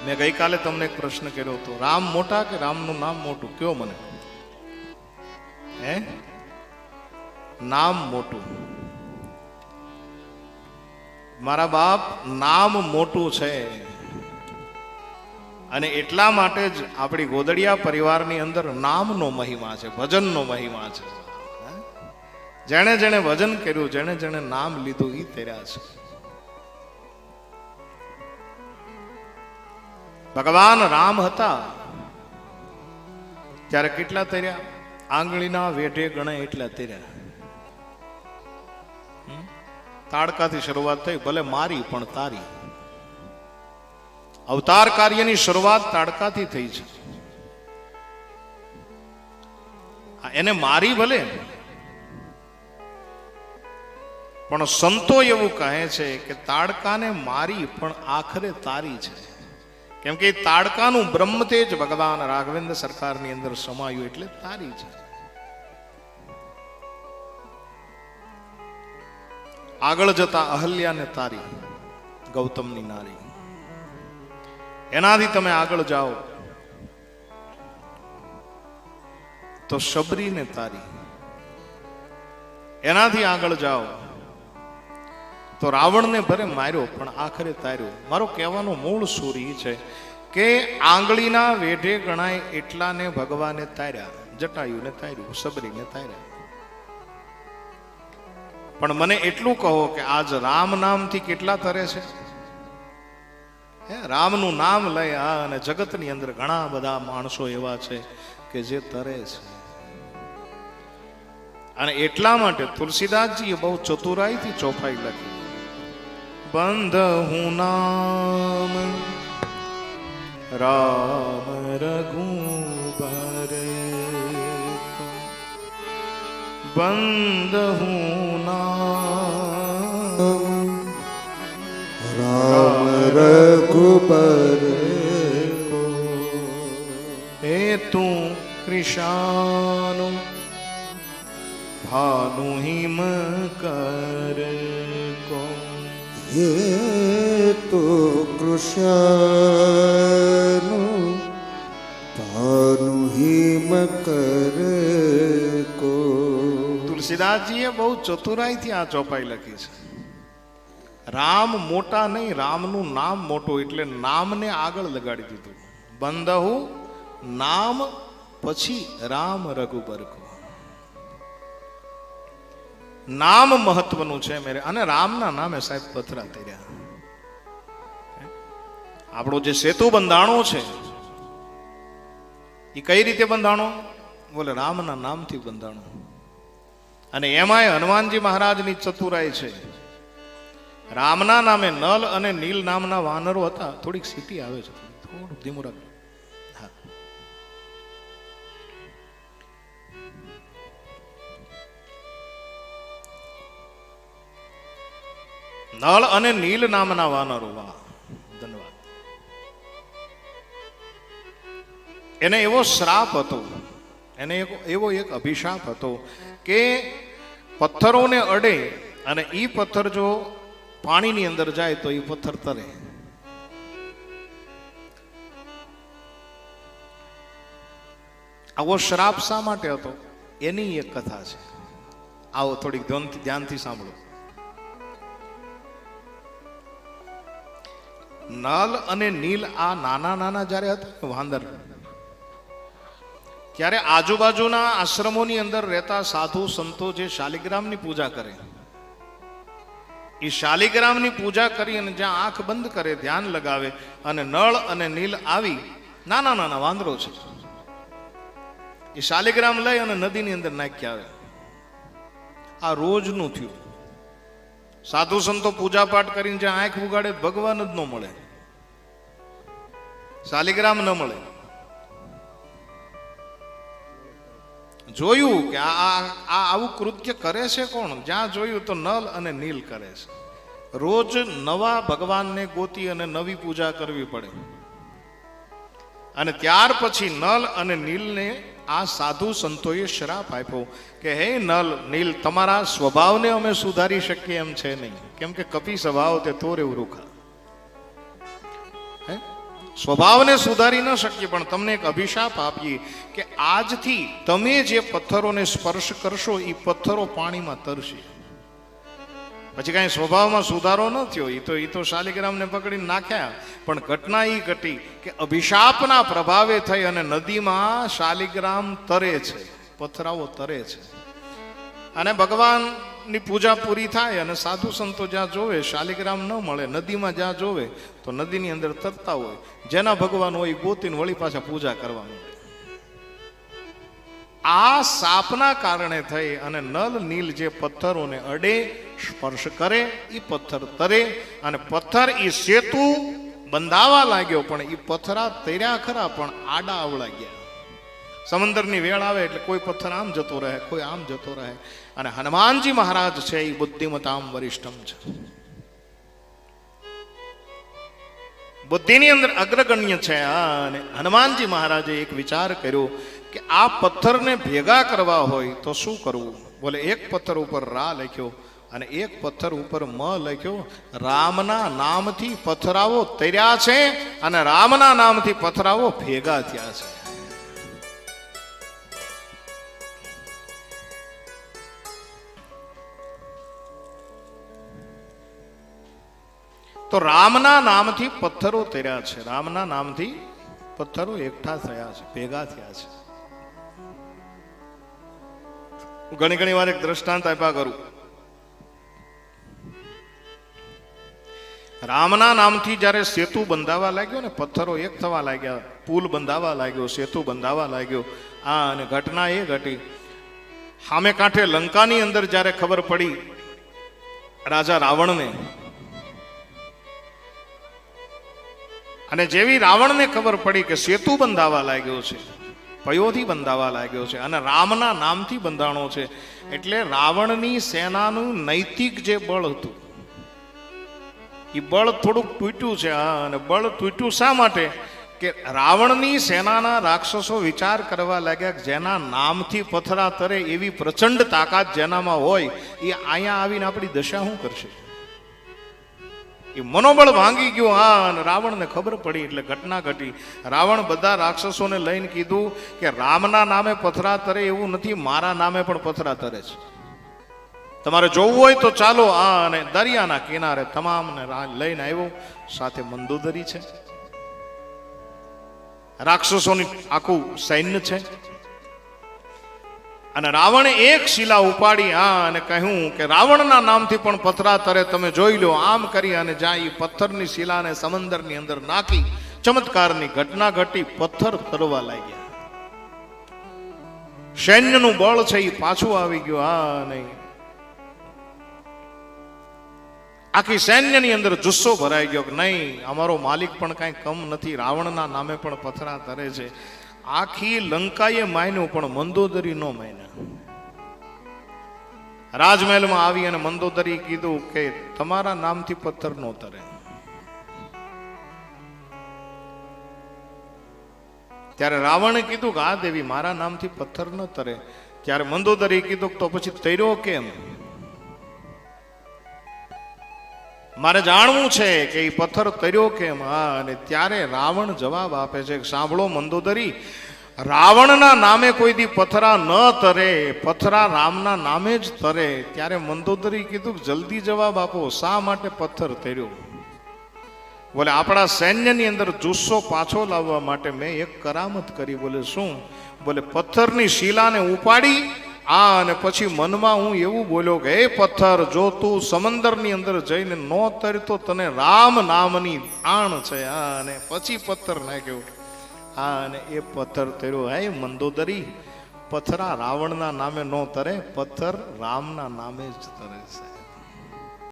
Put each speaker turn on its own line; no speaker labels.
મેં ગઈકાલે તમને એક પ્રશ્ન કર્યો હતો, રામ મોટા કે રામનું નામ મોટું? કયો મને. હે? નામ મોટું. મારા બાપ, નામ મોટું છે. અને એટલા માટે જ આપણી ગોદડિયા પરિવારની અંદર નામનો મહિમા છે, ભજનનો મહિમા છે. જેણે જેણે ભજન કર્યું, જેણે જેણે નામ લીધું, એ તેર્યા છે. ભગવાન રામ હતા ત્યારે કેટલા તર્યા? આંગળીના વેઢે ગણાય એટલા તર્યા. તાડકાથી શરૂઆત થઈ, ભલે મારી પણ તારી. અવતાર કાર્યની શરૂઆત તાડકાથી થઈ છે. એને મારી ભલે, પણ સંતો એવું કહે છે કે તાડકાને મારી પણ આખરે તારી છે. કેમ કે તાડકાનું બ્રહ્મ તેજ ભગવાન રાઘવેન્દ્ર સરકારની અંદર સમાયું એટલે તારી છે. આગળ જતા અહલ્યાને તારી, ગૌતમની નારી. એનાથી તમે આગળ જાઓ તો શબરીને તારી. એનાથી આગળ જાઓ તો રાવણને ભરે માર્યો પણ આખરે તાર્યો. મારો કહેવાનો મૂળ સૂર એ છે કે આંગળીના વેઢે ગણાય એટલાને ભગવાને તાર્યા. જટાયુને તાર્યું, શબરીને તાર્યા. પણ મને એટલું કહો કે આજ રામ નામથી કેટલા તરે છે? રામનું નામ લઈ અને જગતની અંદર ઘણા બધા માણસો એવા છે કે જે તરે છે. અને એટલા માટે તુલસીદાસજીએ બહુ ચતુરાઈથી ચોપાઈ લખી. બંધ હું નામ રામ રઘુબર, બંધ હું નામ
રામ રઘુબર કો,
હે તું કૃષાનો ભાનુ હિમ કર કો,
હે તો કૃષ્ણ ભાનુ હિમ કર કો.
તુલસીદાસજીએ બહુ ચતુરાઈથી આ ચોપાઈ લખી છે. રામ મોટા નહીં, રામનું નામ મોટું એટલે નામને આગળ લગાડી દીધું. બંધહુ નામ પછી રામ રઘુબર કો. નામ મહત્વનું છે મેરે. અને રામના નામે સાહેબ પથરા તર્યા. આપણો જે સેતુ બંધાણો છે એ કઈ રીતે બંધાણો? બોલે રામના નામથી બંધાણો. અને એમાંય હનુમાનજી મહારાજની ચતુરાઈ છે. રામના નામે નલ અને નીલ નામના વાનરો હતા. થોડીક સીટી આવે છે, થોડું ધીમું રાખ. નળ અને નીલ નામના વાનરો. વાહ, ધન્યવાદ. એને એવો શ્રાપ હતો, એને એવો એક અભિશાપ હતો કે પથ્થરોને અડે અને ઈ પથ્થર જો પાણીની અંદર જાય તો એ પથ્થર તરે. આવો શ્રાપ શા માટે હતો એની એક કથા છે. આવો થોડીક ધ્યાનથી સાંભળો. નલ અને નીલ આ નાના નાના જ્યારે હતા વાંદર, ત્યારે આજુબાજુના આશ્રમોની અંદર રહેતા સાધુ સંતો જે શાલિગ્રામની પૂજા કરે, એ શાલિગ્રામની પૂજા કરી અને જ્યાં આંખ બંધ કરે, ધ્યાન લગાવે, અને નળ અને નીલ આવી નાના નાના વાંદરો છે એ શાલિગ્રામ લઈ અને નદીની અંદર નાખી આવે. આ રોજનું થયું. સાધુ સંતો પૂજા પાઠ કરીને જ્યાં આંખ ઉગાડે ભગવાન જ ન મળે, શાલિગ્રામ ન મળે. જોયું કે આ આવું કૃત્ય કરે છે કોણ? જ્યાં જોયું તો નલ અને નીલ કરે છે. રોજ નવા ભગવાનને ગોતી અને નવી પૂજા કરવી પડે. અને ત્યાર પછી નલ અને નીલને આ સાધુ સંતોએ શ્રાપ આપ્યો કે હે નલ નીલ, તમારા સ્વભાવને અમે સુધારી શકીએ એમ છે નહીં, કેમ કે કપી સ્વભાવ તે તોરે રૂખા. સ્વભાવને સુધારી ન શકીએ, પણ તમને એક અભિશાપ આપીએ કે આજથી તમે જે પથ્થરોને સ્પર્શ કરશો એ પથ્થરો પાણીમાં તરશે. પછી કાંઈ સ્વભાવમાં સુધારો ન થયો, એ તો શાલિગ્રામને પકડીને નાખ્યા, પણ ઘટના એ ઘટી કે અભિશાપના પ્રભાવે થઈ અને નદીમાં શાલિગ્રામ તરે છે, પથરાઓ તરે છે. અને ભગવાનની પૂજા પૂરી થાય અને સાધુ સંતો જ્યાં જોવે શાલિગ્રામ ન મળે, નદીમાં જ્યાં જોવે તો નદીની અંદર તરતા હોય, જેના ભગવાન હોય ગોતીને વળી પાછા પૂજા કરવા માંડે. આ સાપના કારણે થઈ અને નલ નીલ જે પથ્થરોને અડે, સ્પર્શ કરે, એ પથ્થર તરે અને પથ્થર એ સેતુ બંધાવા લાગ્યો, પણ એ પથ્થરા તર્યા ખરા પણ આડા આવડા ગયા. સમંદરની વેળ આવે એટલે કોઈ પથ્થર આમ જતો રહે, કોઈ આમ જતો રહે. અને હનુમાનજી મહારાજ છે એ બુદ્ધિમતામ વરિષ્ઠમ છે, બુદ્ધિની અંદર અગ્રગણ્ય છે. અને હનુમાનજી મહારાજે એક વિચાર કર્યો કે આ પથ્થરને ભેગા કરવા હોય તો શું કરવું? બોલે એક પથ્થર ઉપર રા લખ્યો અને એક પથ્થર ઉપર મ લખ્યો. રામના નામથી પથરાવો તર્યા છે અને રામના નામથી પથરાવો ભેગા થયા છે. તો રામના નામથી પથ્થરો તર્યા છે, રામના નામથી પથ્થરો એકઠા થયા છે, ભેગા થયા છે. ઘણી ઘણી વાર એક દ્રષ્ટાંત આપ્યા કરું. રામના નામથી જ્યારે સેતુ બંધાવા લાગ્યો ને, પથ્થરો એક થવા લાગ્યા, પુલ બંધાવા લાગ્યો, સેતુ બંધાવા લાગ્યો, આ અને ઘટના એ ઘટી. સામે કાંઠે લંકાની અંદર જ્યારે ખબર પડી રાજા રાવણને, અને જેવી રાવણને ખબર પડી કે સેતુ બંધાવા લાગ્યો છે, પયોથી બંધાવા લાગ્યો છે અને રામના નામથી બંધાણો છે, એટલે રાવણની સેનાનું નૈતિક જે બળ હતું એ બળ થોડુંક તૂટ્યું છે. અને બળ તૂટ્યું શા માટે? કે રાવણની સેનાના રાક્ષસો વિચાર કરવા લાગ્યા કે જેના નામથી પથરા તરે એવી પ્રચંડ તાકાત જેનામાં હોય એ અહીંયા આવીને આપણી દશા શું કરશે? એ મનોબળ ભાંગી ગયું. હા, અને રાવણને ખબર પડી એટલે ઘટના ઘટી. રાવણ બધા રાક્ષસોને લઈને કીધું કે રામના નામે પથરા તરે એવું નથી, મારા નામે પણ પથરા તરે છે. તમારે જોવું હોય તો ચાલો. આ અને દરિયાના કિનારે તમામને લઈને આવ્યો, સાથે મંદોદરી છે, રાક્ષસોની આખું સૈન્ય છે. અને રાવણે એક શિલા ઉપાડી અને કહ્યું કે રાવણના નામથી પણ પથરા તરે, તમે જોઈ લો. આમ કરી અને જ્યાં એ પથ્થરની શિલાને સમંદરની અંદર નાખી, ચમત્કારની ઘટના ઘટી, પથ્થર તરવા લાગ્યા. સૈન્યનું બળ છે એ પાછું આવી ગયું. હા, નહીં, આખી સૈન્યની અંદર જુસ્સો ભરાઈ ગયો કે નહીં, અમારો માલિક પણ કાંઈ કમ નથી, રાવણના નામે પણ પથરા તરે છે. આખી લંકાએ માન્યું પણ મંદોદરી નો માન્યા. રાજમહેલમાં આવી અને મંદોદરી કીધું કે તમારા નામથી પથ્થર નો તરે. ત્યારે રાવણે કીધું કે હા દેવી, મારા નામથી પથ્થર ન તરે. ત્યારે મંદોદરી કીધું તો પછી તર્યો કેમ? મારે જાણવું છે કે એ પથ્થર તર્યો કેમ. હા, અને ત્યારે રાવણ જવાબ આપે છે કે સાંભળો મંદોદરી, રાવણના નામે કોઈ દી પથરા ન તરે, પથરા રામના નામે જ તરે. ત્યારે મંદોદરી કીધું જલ્દી જવાબ આપો, શા માટે પથ્થર તર્યો? બોલે આપણા સૈન્યની અંદર જુસ્સો પાછો લાવવા માટે મેં એક કરામત કરી. બોલે શું? બોલે પથ્થરની શિલાને ઉપાડી અને પછી મનમાં હું એવું બોલ્યો કે એ પથ્થર, જો તું સમંદરની અંદર જઈને નો તરતો તને રામ નામની આણ છે. અને પછી પથ્થર નાખ્યો. હા, અને એ પથ્થર તર્યો. હે મંદોદરી, પથરા રાવણના નામે નો તરે, પથ્થર રામના નામે જ તરે છે.